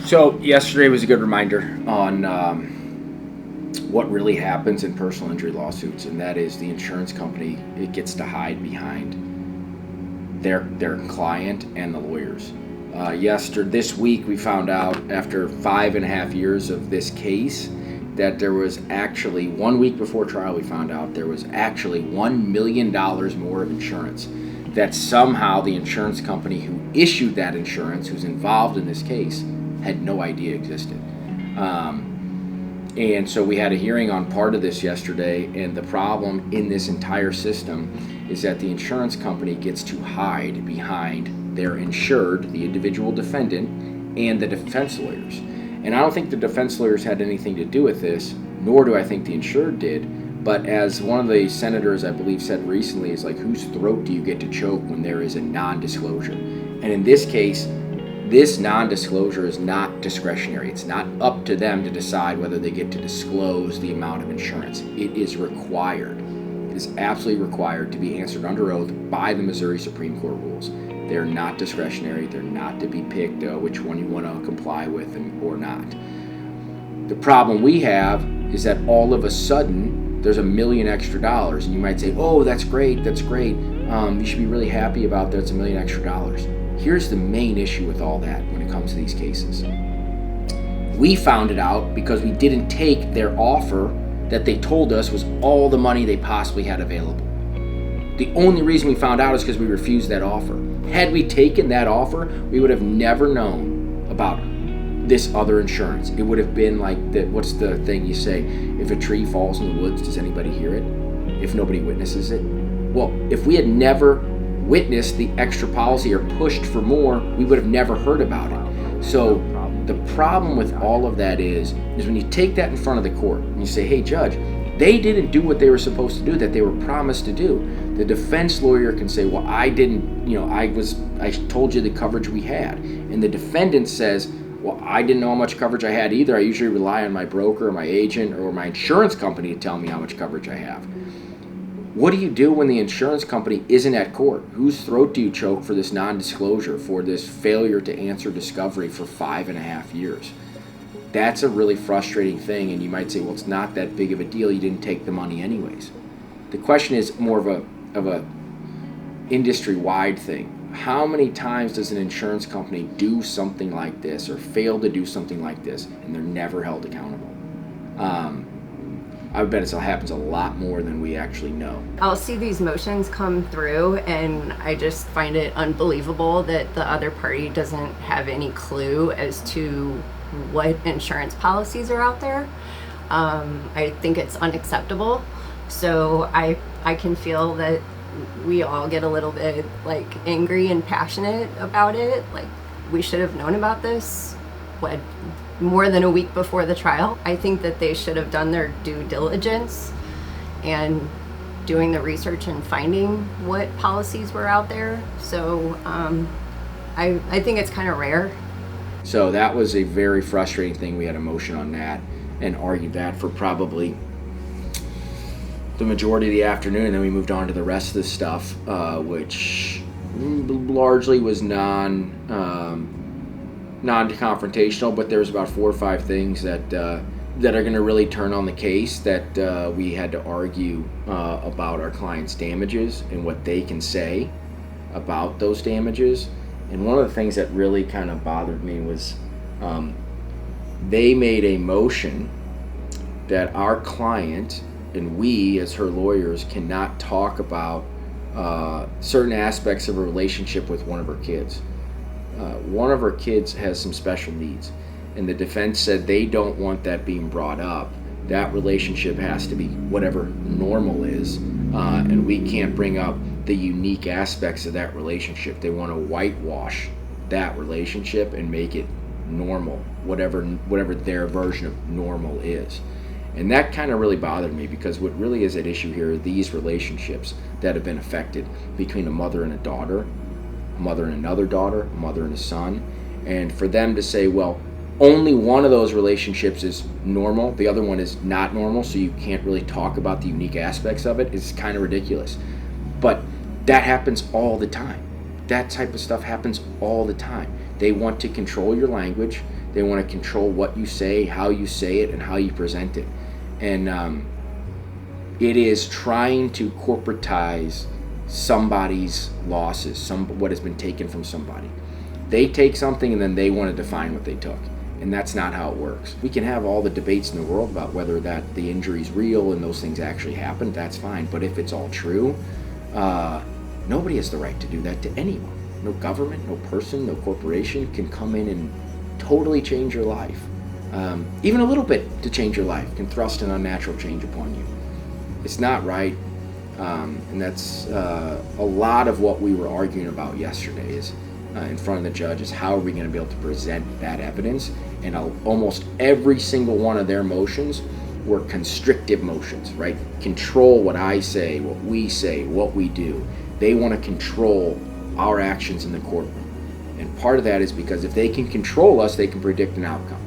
So yesterday was a good reminder on what really happens in personal injury lawsuits, and that is the insurance company, it gets to hide behind their client and the lawyers. This week we found out after 5.5 years of this case that there was actually 1 week before trial, we found out there was actually $1 million more of insurance that somehow the insurance company who issued that insurance, who's involved in this case, had no idea existed. And so we had a hearing on part of this yesterday, and the problem in this entire system is that the insurance company gets to hide behind their insured, the individual defendant, and the defense lawyers. And I don't think the defense lawyers had anything to do with this, nor do I think the insured did. But as one of the senators, I believe, said recently, is like, whose throat do you get to choke when there is a non-disclosure? And in this case, this non-disclosure is not discretionary. It's not up to them to decide whether they get to disclose the amount of insurance. It is required. It is absolutely required to be answered under oath by the Missouri Supreme Court rules. They're not discretionary. They're not to be picked which one you want to comply with or not. The problem we have is that all of a sudden there's $1 million extra, and you might say, "Oh, that's great. That's great. You should be really happy about that. It's $1 million extra." Here's the main issue with all that when it comes to these cases. We found it out because we didn't take their offer that they told us was all the money they possibly had available. The only reason we found out is because we refused that offer. Had we taken that offer, we would have never known about this other insurance. It would have been like, what's the thing you say? If a tree falls in the woods, does anybody hear it? If nobody witnesses it? Well, if we had never witnessed the extra policy or pushed for more, we would have never heard about it. So the problem with all of that is when you take that in front of the court and you say, "Hey, judge, they didn't do what they were supposed to do, that they were promised to do." The defense lawyer can say, "Well, I didn't, I told you the coverage we had." And the defendant says, "Well, I didn't know how much coverage I had either. I usually rely on my broker or my agent or my insurance company to tell me how much coverage I have." What do you do when the insurance company isn't at court? Whose throat do you choke for this non-disclosure, for this failure to answer discovery for 5.5 years? That's a really frustrating thing, and you might say, "Well, it's not that big of a deal. You didn't take the money anyways." The question is more of a industry-wide thing. How many times does an insurance company do something like this or fail to do something like this, and they're never held accountable? I bet it happens a lot more than we actually know. I'll see these motions come through, and I just find it unbelievable that the other party doesn't have any clue as to what insurance policies are out there. I think it's unacceptable. So I can feel that we all get a little bit angry and passionate about it. We should have known about this more than a week before the trial. I think that they should have done their due diligence and doing the research and finding what policies were out there. So I think it's kind of rare. So that was a very frustrating thing. We had a motion on that and argued that for probably the majority of the afternoon, and then we moved on to the rest of the stuff, which largely was non-confrontational, but there was about 4 or 5 things that are going to really turn on the case that we had to argue about our clients' damages and what they can say about those damages. And one of the things that really kind of bothered me was they made a motion that our client and we as her lawyers cannot talk about certain aspects of a relationship with one of her kids. One of her kids has some special needs, and the defense said they don't want that being brought up. That relationship has to be whatever normal is, and we can't bring up the unique aspects of that relationship. They want to whitewash that relationship and make it normal, whatever their version of normal is. And that kind of really bothered me, because what really is at issue here are these relationships that have been affected between a mother and a daughter, a mother and another daughter, a mother and a son. And for them to say, well, only one of those relationships is normal, the other one is not normal, so you can't really talk about the unique aspects of it, is kind of ridiculous. But that happens all the time. That type of stuff happens all the time. They want to control your language. They want to control what you say, how you say it, and how you present it. And it is trying to corporatize somebody's losses, what has been taken from somebody. They take something and then they want to define what they took. And that's not how it works. We can have all the debates in the world about whether that the injury's real and those things actually happened. That's fine. But if it's all true, nobody has the right to do that to anyone. No government, no person, no corporation can come in and totally change your life. Even a little bit to change your life can thrust an unnatural change upon you. It's not right. And that's a lot of what we were arguing about yesterday is in front of the judge is how are we going to be able to present that evidence. And almost every single one of their motions were constrictive motions, right? Control what I say, what we say, what we do. They want to control our actions in the courtroom. And part of that is because if they can control us, they can predict an outcome.